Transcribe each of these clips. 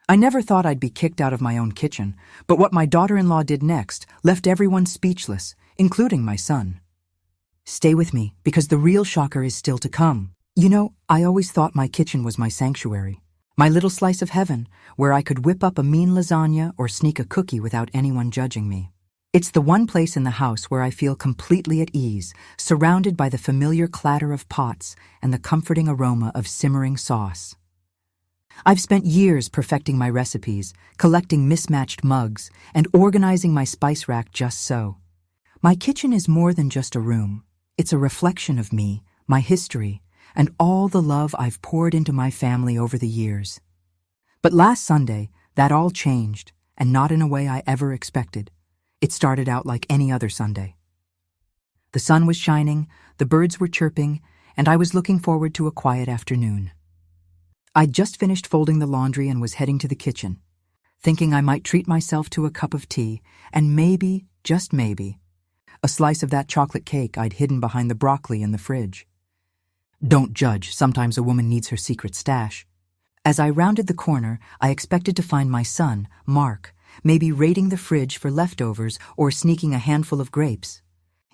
I never thought I'd be kicked out of my own kitchen, but what my daughter-in-law did next left everyone speechless, including my son. Stay with me, because the real shocker is still to come. You know, I always thought my kitchen was my sanctuary, my little slice of heaven, where I could whip up a mean lasagna or sneak a cookie without anyone judging me. It's the one place in the house where I feel completely at ease, surrounded by the familiar clatter of pots and the comforting aroma of simmering sauce. I've spent years perfecting my recipes, collecting mismatched mugs, and organizing my spice rack just so. My kitchen is more than just a room. It's a reflection of me, my history, and all the love I've poured into my family over the years. But last Sunday, that all changed, and not in a way I ever expected. It started out like any other Sunday. The sun was shining, the birds were chirping, and I was looking forward to a quiet afternoon. I'd just finished folding the laundry and was heading to the kitchen, thinking I might treat myself to a cup of tea, and maybe, just maybe, a slice of that chocolate cake I'd hidden behind the broccoli in the fridge. Don't judge, sometimes a woman needs her secret stash. As I rounded the corner, I expected to find my son, Mark, maybe raiding the fridge for leftovers or sneaking a handful of grapes.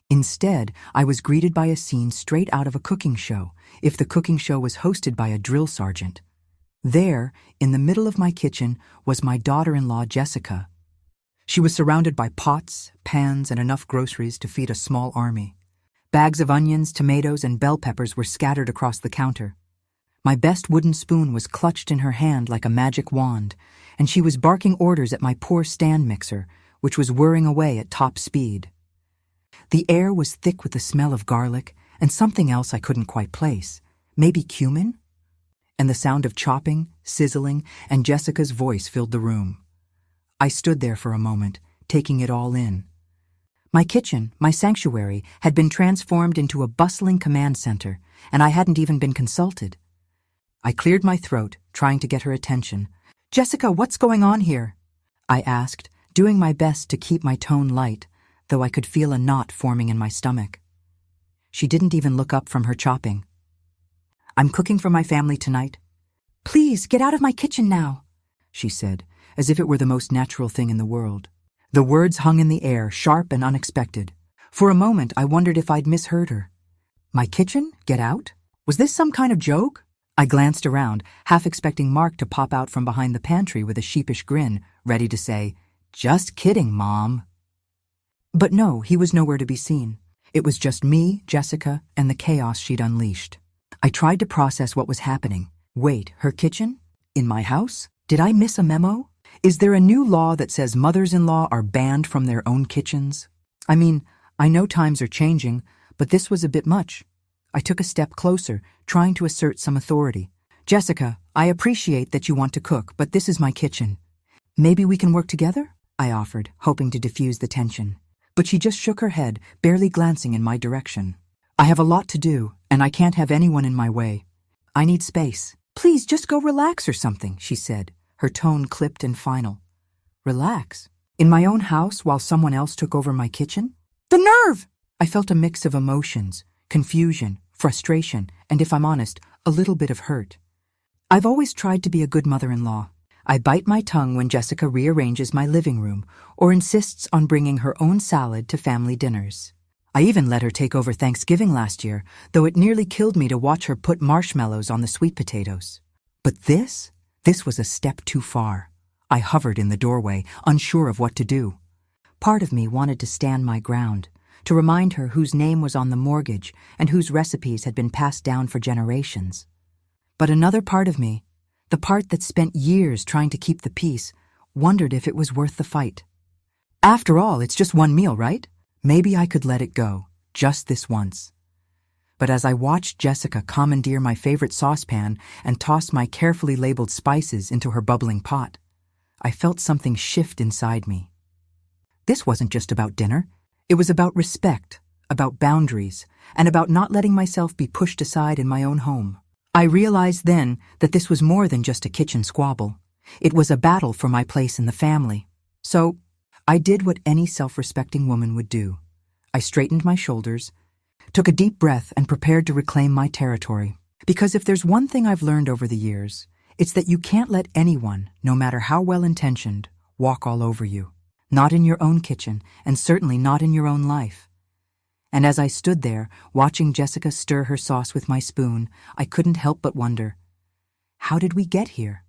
Instead, I was greeted by a scene straight out of a cooking show, if the cooking show was hosted by a drill sergeant. There, in the middle of my kitchen, was my daughter-in-law, Jessica. She was surrounded by pots, pans, and enough groceries to feed a small army. Bags of onions, tomatoes, and bell peppers were scattered across the counter. My best wooden spoon was clutched in her hand like a magic wand, and she was barking orders at my poor stand mixer, which was whirring away at top speed. The air was thick with the smell of garlic and something else I couldn't quite place, maybe cumin? And the sound of chopping, sizzling, and Jessica's voice filled the room. I stood there for a moment, taking it all in. My kitchen, my sanctuary, had been transformed into a bustling command center, and I hadn't even been consulted. I cleared my throat, trying to get her attention. "Jessica, what's going on here?" I asked, doing my best to keep my tone light, though I could feel a knot forming in my stomach. She didn't even look up from her chopping. "I'm cooking for my family tonight." "Please, get out of my kitchen now," she said, as if it were the most natural thing in the world. The words hung in the air, sharp and unexpected. For a moment, I wondered if I'd misheard her. My kitchen? Get out? Was this some kind of joke? I glanced around, half expecting Mark to pop out from behind the pantry with a sheepish grin, ready to say, "Just kidding, Mom." But no, he was nowhere to be seen. It was just me, Jessica, and the chaos she'd unleashed. I tried to process what was happening. Wait, her kitchen? In my house? Did I miss a memo? Is there a new law that says mothers-in-law are banned from their own kitchens? I mean, I know times are changing, but this was a bit much. I took a step closer, trying to assert some authority. "Jessica, I appreciate that you want to cook, but this is my kitchen. Maybe we can work together?" I offered, hoping to diffuse the tension. But she just shook her head, barely glancing in my direction. "I have a lot to do, and I can't have anyone in my way. I need space." "Please, just go relax or something," she said, her tone clipped and final. Relax? In my own house while someone else took over my kitchen? The nerve! I felt a mix of emotions, confusion, frustration, and if I'm honest, a little bit of hurt. I've always tried to be a good mother-in-law. I bite my tongue when Jessica rearranges my living room or insists on bringing her own salad to family dinners. I even let her take over Thanksgiving last year, though it nearly killed me to watch her put marshmallows on the sweet potatoes. But this was a step too far. I hovered in the doorway, unsure of what to do. Part of me wanted to stand my ground, to remind her whose name was on the mortgage and whose recipes had been passed down for generations. But another part of me, the part that spent years trying to keep the peace, wondered if it was worth the fight. After all, it's just one meal, right? Maybe I could let it go, just this once. But as I watched Jessica commandeer my favorite saucepan and toss my carefully labeled spices into her bubbling pot, I felt something shift inside me. This wasn't just about dinner. It was about respect, about boundaries, and about not letting myself be pushed aside in my own home. I realized then that this was more than just a kitchen squabble. It was a battle for my place in the family. So I did what any self-respecting woman would do. I straightened my shoulders, took a deep breath, and prepared to reclaim my territory. Because if there's one thing I've learned over the years, It's that you can't let anyone, no matter how well-intentioned, walk all over you. Not in your own kitchen, and certainly not in your own life. And as I stood there, watching Jessica stir her sauce with my spoon, I couldn't help but wonder, how did we get here?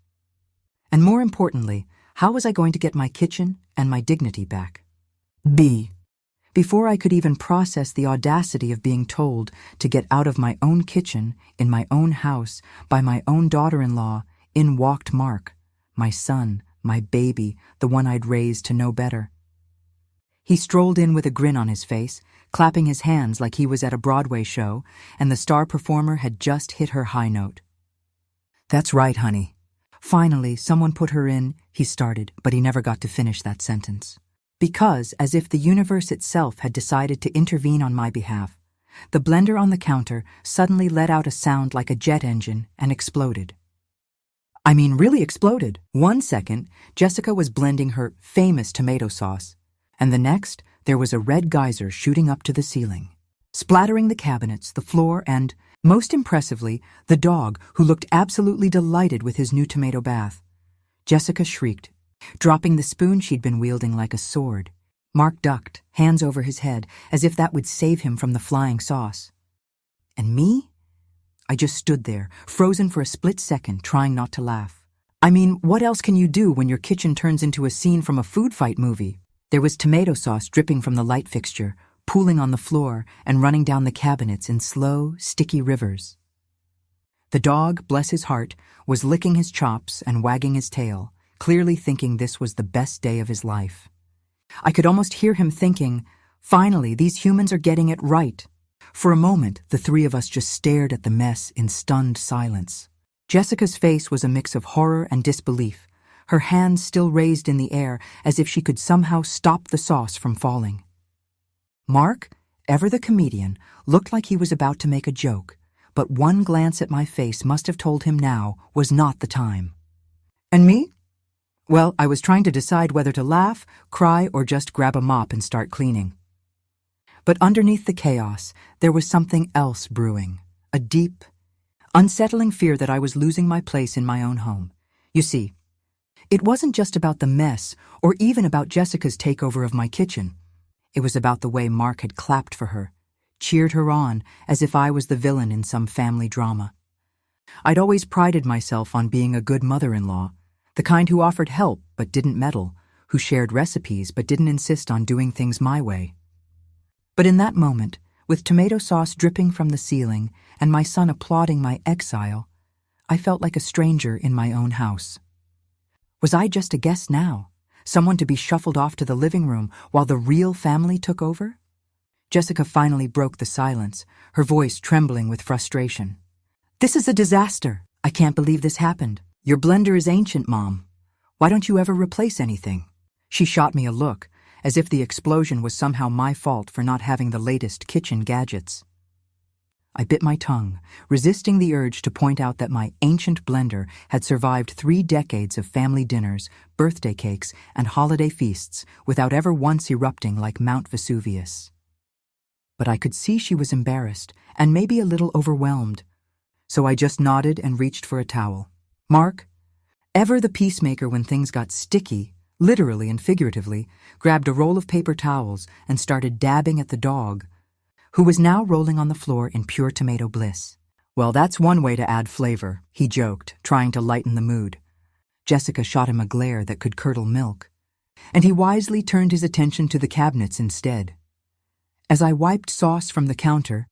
And more importantly, how was I going to get my kitchen and my dignity back? Before I could even process the audacity of being told to get out of my own kitchen, in my own house, by my own daughter-in-law, in walked Mark, my son, my baby, the one I'd raised to know better. He strolled in with a grin on his face, clapping his hands like he was at a Broadway show, and the star performer had just hit her high note. "That's right, honey. Finally, someone put her in," he started, but he never got to finish that sentence. Because, as if the universe itself had decided to intervene on my behalf, the blender on the counter suddenly let out a sound like a jet engine and exploded. I mean, really exploded. 1 second, Jessica was blending her famous tomato sauce, and the next, there was a red geyser shooting up to the ceiling, splattering the cabinets, the floor, and, most impressively, the dog, who looked absolutely delighted with his new tomato bath. Jessica shrieked, dropping the spoon she'd been wielding like a sword. Mark ducked, hands over his head, as if that would save him from the flying sauce. And me? I just stood there, frozen for a split second, trying not to laugh. I mean, what else can you do when your kitchen turns into a scene from a food fight movie? There was tomato sauce dripping from the light fixture, pooling on the floor and running down the cabinets in slow, sticky rivers. The dog, bless his heart, was licking his chops and wagging his tail, clearly thinking this was the best day of his life. I could almost hear him thinking, finally, these humans are getting it right. For a moment, the three of us just stared at the mess in stunned silence. Jessica's face was a mix of horror and disbelief, her hands still raised in the air as if she could somehow stop the sauce from falling. Mark, ever the comedian, looked like he was about to make a joke, but one glance at my face must have told him now was not the time. And me? Well, I was trying to decide whether to laugh, cry, or just grab a mop and start cleaning. But underneath the chaos, there was something else brewing, a deep, unsettling fear that I was losing my place in my own home. You see, it wasn't just about the mess or even about Jessica's takeover of my kitchen. It was about the way Mark had clapped for her, cheered her on as if I was the villain in some family drama. I'd always prided myself on being a good mother-in-law, the kind who offered help but didn't meddle, who shared recipes but didn't insist on doing things my way. But in that moment, with tomato sauce dripping from the ceiling and my son applauding my exile, I felt like a stranger in my own house. Was I just a guest now, someone to be shuffled off to the living room while the real family took over? Jessica finally broke the silence, her voice trembling with frustration. "This is a disaster. I can't believe this happened. Your blender is ancient, Mom. Why don't you ever replace anything?" She shot me a look, as if the explosion was somehow my fault for not having the latest kitchen gadgets. I bit my tongue, resisting the urge to point out that my ancient blender had survived 3 decades of family dinners, birthday cakes, and holiday feasts without ever once erupting like Mount Vesuvius. But I could see she was embarrassed and maybe a little overwhelmed, so I just nodded and reached for a towel. Mark, ever the peacemaker when things got sticky, literally and figuratively, grabbed a roll of paper towels and started dabbing at the dog, who was now rolling on the floor in pure tomato bliss. "Well, that's one way to add flavor," he joked, trying to lighten the mood. Jessica shot him a glare that could curdle milk, and he wisely turned his attention to the cabinets instead. As I wiped sauce from the counter,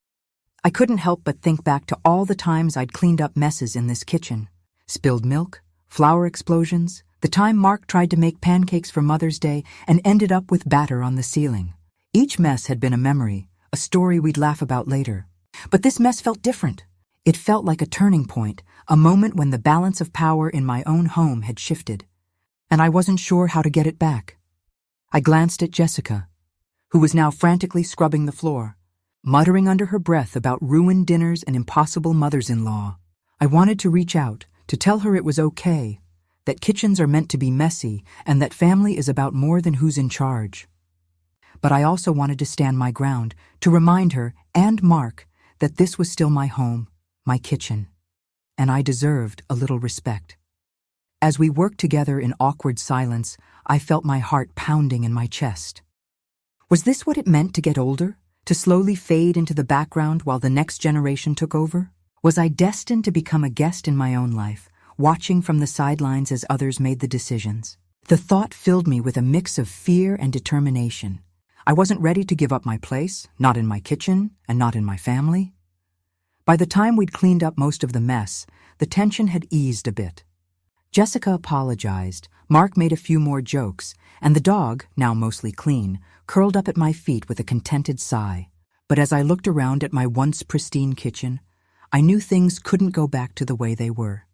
I couldn't help but think back to all the times I'd cleaned up messes in this kitchen. Spilled milk, flour explosions, the time Mark tried to make pancakes for Mother's Day and ended up with batter on the ceiling. Each mess had been a memory, a story we'd laugh about later. But this mess felt different. It felt like a turning point, a moment when the balance of power in my own home had shifted, and I wasn't sure how to get it back. I glanced at Jessica, who was now frantically scrubbing the floor, muttering under her breath about ruined dinners and impossible mothers-in-law. I wanted to reach out, to tell her it was okay, that kitchens are meant to be messy and that family is about more than who's in charge. But I also wanted to stand my ground, to remind her and Mark that this was still my home, my kitchen, and I deserved a little respect. As we worked together in awkward silence, I felt my heart pounding in my chest. Was this what it meant to get older? To slowly fade into the background while the next generation took over? Was I destined to become a guest in my own life, watching from the sidelines as others made the decisions? The thought filled me with a mix of fear and determination. I wasn't ready to give up my place, not in my kitchen and not in my family. By the time we'd cleaned up most of the mess, the tension had eased a bit. Jessica apologized, Mark made a few more jokes, and the dog, now mostly clean, curled up at my feet with a contented sigh. But as I looked around at my once pristine kitchen, I knew things couldn't go back to the way they were.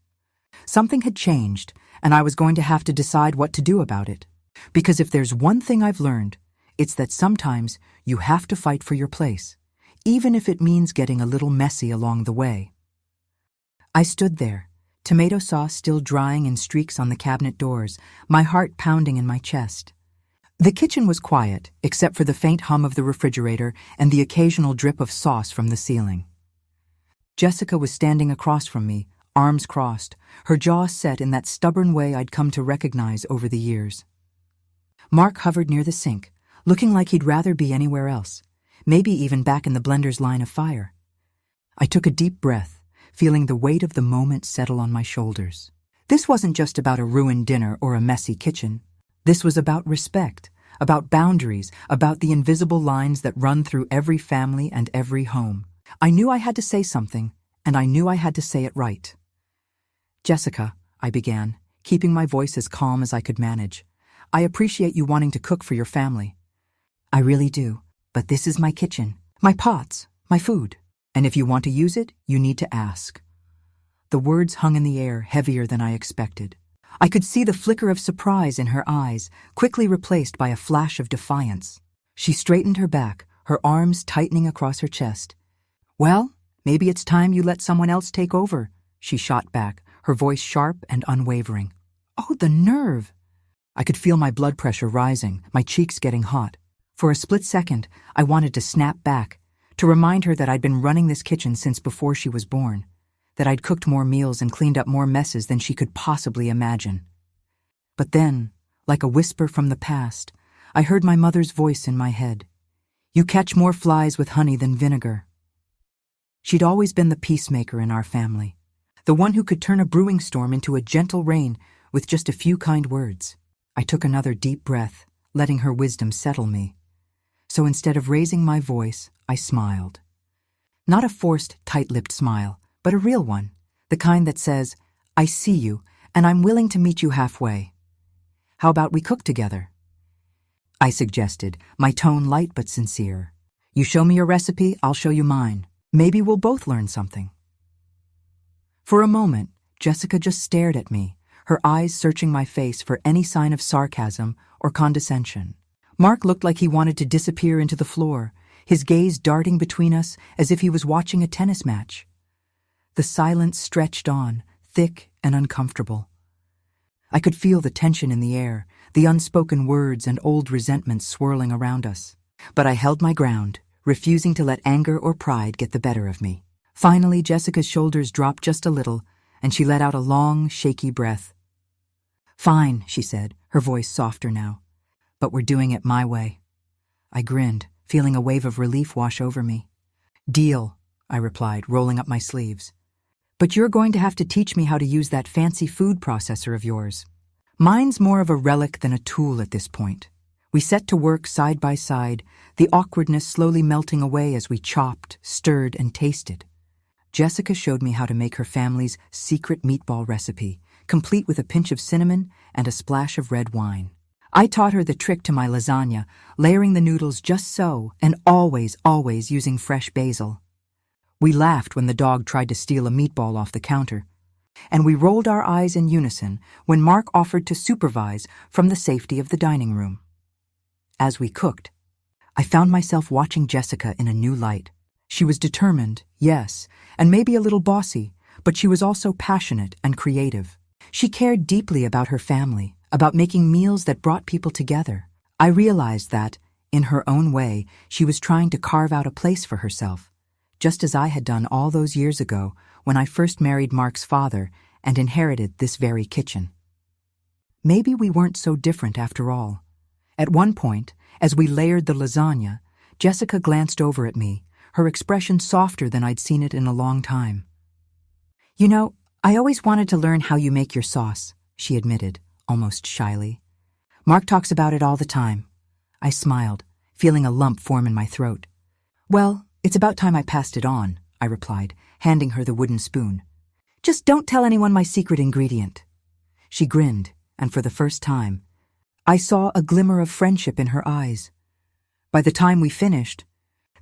Something had changed, and I was going to have to decide what to do about it. Because if there's one thing I've learned, it's that sometimes you have to fight for your place, even if it means getting a little messy along the way. I stood there, tomato sauce still drying in streaks on the cabinet doors, my heart pounding in my chest. The kitchen was quiet, except for the faint hum of the refrigerator and the occasional drip of sauce from the ceiling. Jessica was standing across from me, arms crossed, her jaw set in that stubborn way I'd come to recognize over the years. Mark hovered near the sink, looking like he'd rather be anywhere else, maybe even back in the blender's line of fire. I took a deep breath, feeling the weight of the moment settle on my shoulders. This wasn't just about a ruined dinner or a messy kitchen. This was about respect, about boundaries, about the invisible lines that run through every family and every home. I knew I had to say something, and I knew I had to say it right. "Jessica," I began, keeping my voice as calm as I could manage, "I appreciate you wanting to cook for your family. I really do, but this is my kitchen, my pots, my food, and if you want to use it, you need to ask." The words hung in the air, heavier than I expected. I could see the flicker of surprise in her eyes, quickly replaced by a flash of defiance. She straightened her back, her arms tightening across her chest. "Well, maybe it's time you let someone else take over," she shot back, her voice sharp and unwavering. Oh, the nerve! I could feel my blood pressure rising, my cheeks getting hot. For a split second, I wanted to snap back, to remind her that I'd been running this kitchen since before she was born, that I'd cooked more meals and cleaned up more messes than she could possibly imagine. But then, like a whisper from the past, I heard my mother's voice in my head. "You catch more flies with honey than vinegar." She'd always been the peacemaker in our family, the one who could turn a brewing storm into a gentle rain with just a few kind words. I took another deep breath, letting her wisdom settle me. So instead of raising my voice, I smiled. Not a forced, tight-lipped smile, but a real one, the kind that says, "I see you, and I'm willing to meet you halfway. How about we cook together?" I suggested, my tone light but sincere. "You show me your recipe, I'll show you mine. Maybe we'll both learn something." For a moment, Jessica just stared at me, her eyes searching my face for any sign of sarcasm or condescension. Mark looked like he wanted to disappear into the floor, his gaze darting between us as if he was watching a tennis match. The silence stretched on, thick and uncomfortable. I could feel the tension in the air, the unspoken words and old resentments swirling around us. But I held my ground, refusing to let anger or pride get the better of me. Finally, Jessica's shoulders dropped just a little, and she let out a long, shaky breath. "Fine," she said, her voice softer now. "But we're doing it my way." I grinned, feeling a wave of relief wash over me. "Deal," I replied, rolling up my sleeves. "But you're going to have to teach me how to use that fancy food processor of yours. Mine's more of a relic than a tool at this point." We set to work side by side, the awkwardness slowly melting away as we chopped, stirred, and tasted. Jessica showed me how to make her family's secret meatball recipe, complete with a pinch of cinnamon and a splash of red wine. I taught her the trick to my lasagna, layering the noodles just so, and always using fresh basil. We laughed when the dog tried to steal a meatball off the counter, and we rolled our eyes in unison when Mark offered to supervise from the safety of the dining room. As we cooked, I found myself watching Jessica in a new light. She was determined, yes, and maybe a little bossy, but she was also passionate and creative. She cared deeply about her family, about making meals that brought people together. I realized that, in her own way, she was trying to carve out a place for herself, just as I had done all those years ago when I first married Mark's father and inherited this very kitchen. maybe we weren't so different after all. At one point, as we layered the lasagna, Jessica glanced over at me, her expression softer than I'd seen it in a long time. "You know, I always wanted to learn how you make your sauce," she admitted, almost shyly. "Mark talks about it all the time." I smiled, feeling a lump form in my throat. "Well, it's about time I passed it on," I replied, handing her the wooden spoon. "Just don't tell anyone my secret ingredient." She grinned, and for the first time, I saw a glimmer of friendship in her eyes. By the time we finished,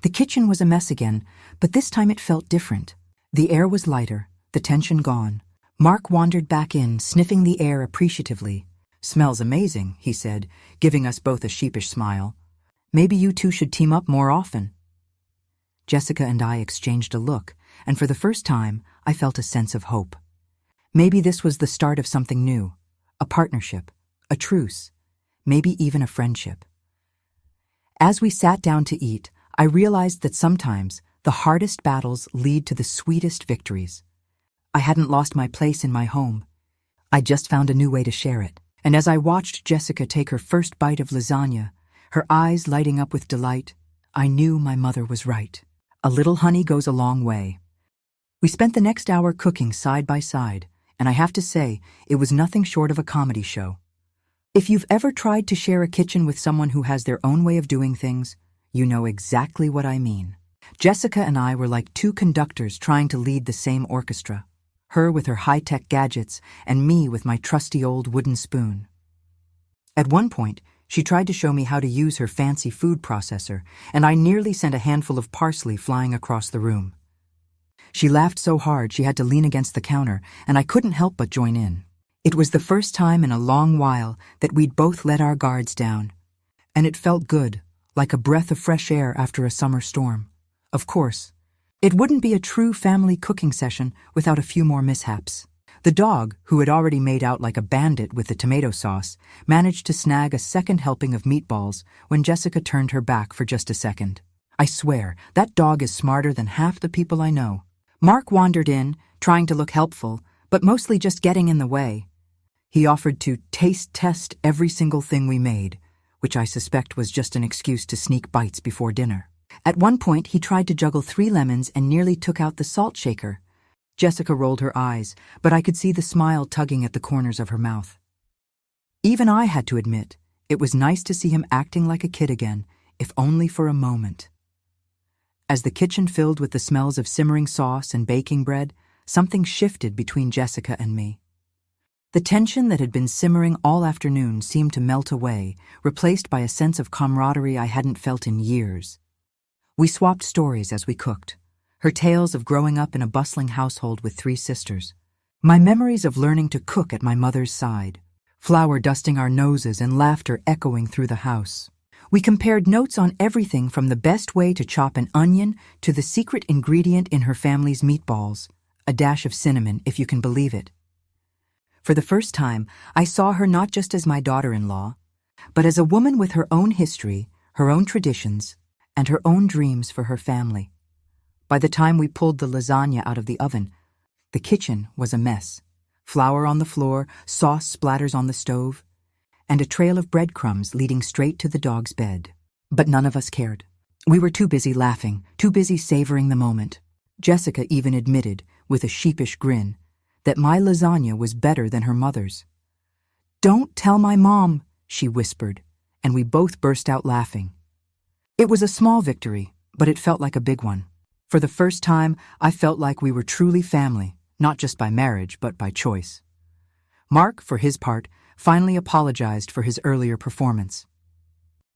the kitchen was a mess again, but this time it felt different. The air was lighter, the tension gone. Mark wandered back in, sniffing the air appreciatively. "Smells amazing," he said, giving us both a sheepish smile. "Maybe you two should team up more often." Jessica and I exchanged a look, and for the first time, I felt a sense of hope. Maybe this was the start of something new, a partnership, a truce, maybe even a friendship. As we sat down to eat, I realized that sometimes the hardest battles lead to the sweetest victories. I hadn't lost my place in my home. I just found a new way to share it. And as I watched Jessica take her first bite of lasagna, her eyes lighting up with delight, I knew my mother was right. A little honey goes a long way. We spent the next hour cooking side by side, and I have to say, it was nothing short of a comedy show. If you've ever tried to share a kitchen with someone who has their own way of doing things, you know exactly what I mean. Jessica and I were like two conductors trying to lead the same orchestra, her with her high-tech gadgets and me with my trusty old wooden spoon. At one point, she tried to show me how to use her fancy food processor, and I nearly sent a handful of parsley flying across the room. She laughed so hard she had to lean against the counter, and I couldn't help but join in. It was the first time in a long while that we'd both let our guards down, and it felt good, like a breath of fresh air after a summer storm. Of course, it wouldn't be a true family cooking session without a few more mishaps. The dog, who had already made out like a bandit with the tomato sauce, managed to snag a second helping of meatballs when Jessica turned her back for just a second. I swear, that dog is smarter than half the people I know. Mark wandered in, trying to look helpful, but mostly just getting in the way. He offered to taste test every single thing we made, which I suspect was just an excuse to sneak bites before dinner. At one point, he tried to juggle 3 lemons and nearly took out the salt shaker. Jessica rolled her eyes, but I could see the smile tugging at the corners of her mouth. Even I had to admit, it was nice to see him acting like a kid again, if only for a moment. As the kitchen filled with the smells of simmering sauce and baking bread, something shifted between Jessica and me. The tension that had been simmering all afternoon seemed to melt away, replaced by a sense of camaraderie I hadn't felt in years. We swapped stories as we cooked, her tales of growing up in a bustling household with 3 sisters, my memories of learning to cook at my mother's side, flour dusting our noses and laughter echoing through the house. We compared notes on everything from the best way to chop an onion to the secret ingredient in her family's meatballs, a dash of cinnamon, if you can believe it. For the first time, I saw her not just as my daughter-in-law, but as a woman with her own history, her own traditions, and her own dreams for her family. By the time we pulled the lasagna out of the oven, the kitchen was a mess. Flour on the floor, sauce splatters on the stove, and a trail of breadcrumbs leading straight to the dog's bed. But none of us cared. We were too busy laughing, too busy savoring the moment. Jessica even admitted, with a sheepish grin, that my lasagna was better than her mother's. "Don't tell my mom," she whispered, and we both burst out laughing. It was a small victory, but it felt like a big one. For the first time, I felt like we were truly family, not just by marriage, but by choice. Mark, for his part, finally apologized for his earlier performance.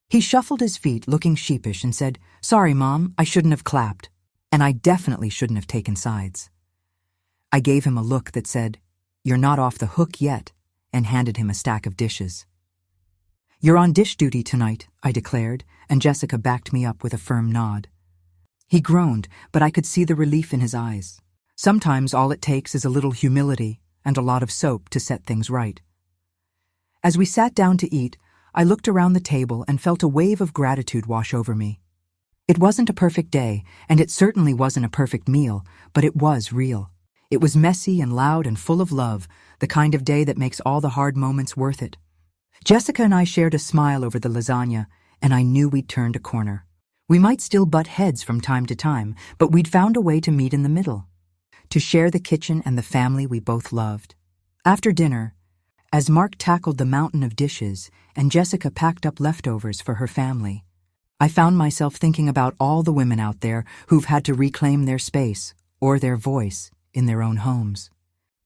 He shuffled his feet, looking sheepish, and said, "Sorry, Mom, I shouldn't have clapped. And I definitely shouldn't have taken sides." I gave him a look that said, "You're not off the hook yet," and handed him a stack of dishes. "You're on dish duty tonight," I declared, and Jessica backed me up with a firm nod. He groaned, but I could see the relief in his eyes. Sometimes all it takes is a little humility and a lot of soap to set things right. As we sat down to eat, I looked around the table and felt a wave of gratitude wash over me. It wasn't a perfect day, and it certainly wasn't a perfect meal, but it was real. It was messy and loud and full of love, the kind of day that makes all the hard moments worth it. Jessica and I shared a smile over the lasagna, and I knew we'd turned a corner. We might still butt heads from time to time, but we'd found a way to meet in the middle, to share the kitchen and the family we both loved. After dinner, as Mark tackled the mountain of dishes and Jessica packed up leftovers for her family, I found myself thinking about all the women out there who've had to reclaim their space or their voice in their own homes.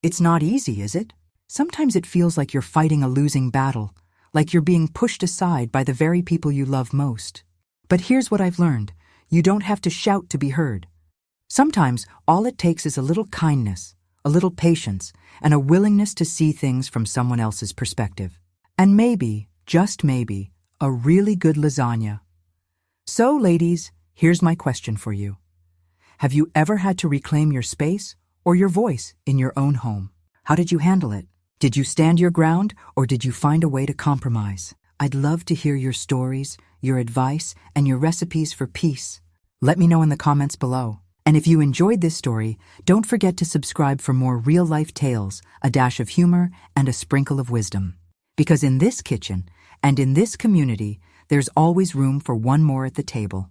It's not easy, is it? Sometimes it feels like you're fighting a losing battle, like you're being pushed aside by the very people you love most. But here's what I've learned. You don't have to shout to be heard. Sometimes all it takes is a little kindness, a little patience, and a willingness to see things from someone else's perspective. And maybe, just maybe, a really good lasagna. So, ladies, here's my question for you. Have you ever had to reclaim your space or your voice in your own home? How did you handle it? Did you stand your ground, or did you find a way to compromise? I'd love to hear your stories, your advice, and your recipes for peace. Let me know in the comments below. And if you enjoyed this story, don't forget to subscribe for more real-life tales, a dash of humor, and a sprinkle of wisdom. Because in this kitchen, and in this community, there's always room for one more at the table.